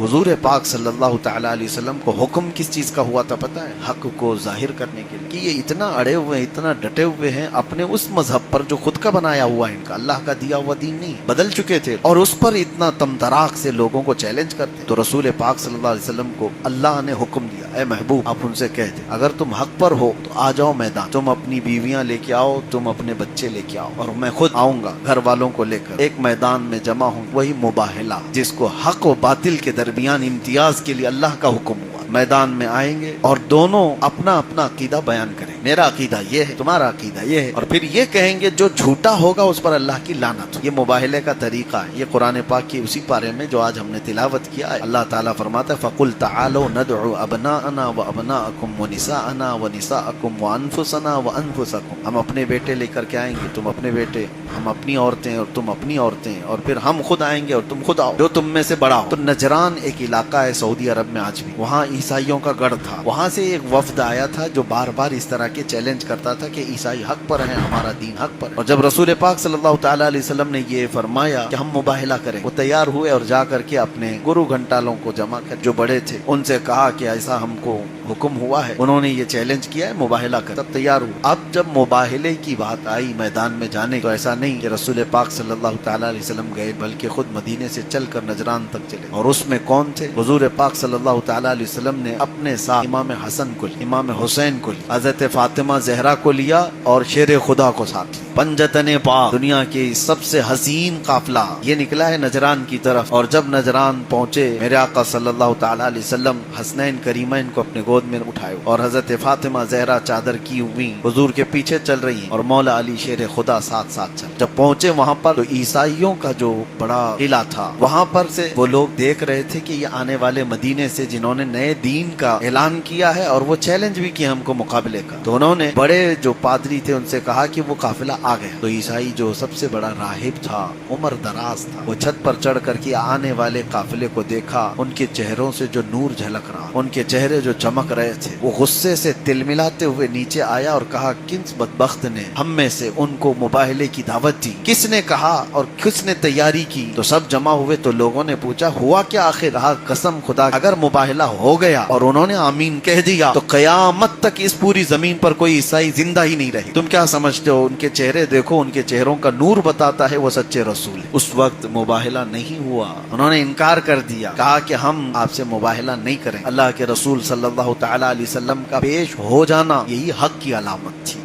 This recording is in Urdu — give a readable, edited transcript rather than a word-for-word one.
حضور پاک صلی اللہ تعالی علیہ وسلم کو حکم کس چیز کا ہوا تھا پتہ ہے؟ حق کو ظاہر کرنے کے لیے، کہ یہ اتنا اڑے ہوئے ہیں، اتنا ڈٹے ہوئے ہیں اپنے اس مذہب پر جو خود کا بنایا ہوا ہے، ان کا اللہ کا دیا ہوا دین نہیں، بدل چکے تھے، اور اس پر اتنا تمتراق سے لوگوں کو چیلنج کرتے۔ تو رسول پاک صلی اللہ علیہ وسلم کو اللہ نے حکم دیا، اے محبوب آپ ان سے کہہ دیں اگر تم حق پر ہو تو آ جاؤ میدان، تم اپنی بیویاں لے کے آؤ، تم اپنے بچے لے کے آؤ، اور میں خود آؤں گا گھر والوں کو لے کر، ایک میدان میں جمع ہوں۔ وہی مباہلہ جس کو حق و باطل کے درمیان امتیاز کے لیے اللہ کا حکم ہوا، میدان میں آئیں گے اور دونوں اپنا اپنا عقیدہ بیان کریں، میرا عقیدہ یہ ہے، تمہارا عقیدہ یہ ہے، اور پھر یہ کہیں گے جو جھوٹا ہوگا اس پر اللہ کی لعنت ہو۔ یہ مباہلے کا طریقہ ہے، یہ قرآن پاک کی اسی پارے میں جو آج ہم نے تلاوت کیا ہے، اللہ تعالیٰ فرماتا ہے فَقُلْ تَعَالَوْا نَدْعُ أَبْنَاءَنَا وَأَبْنَاءَكُمْ وَنِسَاءَنَا وَنِسَاءَكُمْ وَأَنفُسَنَا وَأَنفُسَكُمْ، ہم اپنے بیٹے لے کر کے آئیں گے، تم اپنے بیٹے، ہم اپنی عورتیں اور تم اپنی عورتیں، اور پھر ہم خود آئیں گے اور تم خود آؤ، جو تم میں سے بڑا ہو۔ تو نجران ایک علاقہ ہے سعودی عرب میں آج بھی، وہاں عیسائیوں کا گڑھ تھا، وہاں سے ایک وفد آیا تھا جو بار بار اس طرح کے چیلنج کرتا تھا کہ عیسائی حق پر ہیں، ہمارا دین حق پر ہے، اور جب رسول پاک صلی اللہ تعالیٰ علیہ وسلم نے یہ فرمایا کہ ہم مباہلہ کریں، وہ تیار ہوئے اور جا کر کے اپنے گرو گھنٹالوں کو جمع کر، جو بڑے تھے ان سے کہا کہ ایسا ہم کو حکم ہوا ہے، انہوں نے یہ چیلنج کیا ہے مباہلہ کر، تب تیار ہوئے۔ اب جب مباہلے کی بات آئی میدان میں جانے، تو ایسا نہیں کہ رسول پاک صلی اللہ تعالیٰ علیہ وسلم گئے، بلکہ خود مدینے سے چل کر نجران تک چلے، اور اس میں کون تھے؟ حضور پاک صلی اللہ تعالیٰ علیہ وسلم نے اپنے ساتھ امام حسن کو، امام حسین کو، حضرت فاطمہ زہرا کو لیا، اور شیر خدا کو ساتھ لیا۔ پنجتن پاک، دنیا کی سب سے حسین قافلہ یہ نکلا ہے نجران کی طرف، اور جب نجران پہنچے میرے آقا صلی اللہ تعالیٰ علیہ وسلم حسنین کریمین کو اپنے گود میں اٹھائے، اور حضرت فاطمہ زہرا چادر کی ہوئی حضور کے پیچھے چل رہی ہیں، اور مولا علی شیر خدا ساتھ ساتھ چل۔ جب پہنچے وہاں پر تو عیسائیوں کا جو بڑا قلعہ تھا، وہاں پر سے وہ لوگ دیکھ رہے تھے کہ یہ آنے والے مدینے سے جنہوں نے نئے دین کا اعلان کیا ہے، اور وہ چیلنج بھی کیا ہم کو مقابلے کا، تو انہوں نے بڑے جو پادری تھے ان سے کہا کہ وہ قافلہ آ گیا۔ تو عیسائی جو سب سے بڑا راہب تھا، عمر دراز تھا، وہ چھت پر چڑھ کر کے آنے والے قافلے کو دیکھا، ان کے چہروں سے جو نور جھلک رہا، ان کے چہرے جو چمک رہے تھے، وہ غصے سے تل ملاتے ہوئے نیچے آیا اور کہا کس بدبخت نے ہم میں سے ان کو مباہلے کی دعوت دی، کس نے کہا اور کس نے تیاری کی؟ تو سب جمع ہوئے، تو لوگوں نے پوچھا ہوا کیا آخر؟ کہا قسم خدا اگر مباہلہ ہو گیا اور انہوں نے آمین کہہ دیا تو قیامت تک اس پوری زمین پر کوئی عیسائی زندہ ہی نہیں رہے۔ تم کیا سمجھتے ہو؟ ان کے چہرے دیکھو، ان کے چہروں کا نور بتاتا ہے وہ سچے رسول ہیں۔ اس وقت مباہلہ نہیں ہوا، انہوں نے انکار کر دیا، کہا کہ ہم آپ سے مباہلہ نہیں کریں۔ اللہ کے رسول صلی اللہ تعالی علیہ وسلم کا پیش ہو جانا یہی حق کی علامت تھی۔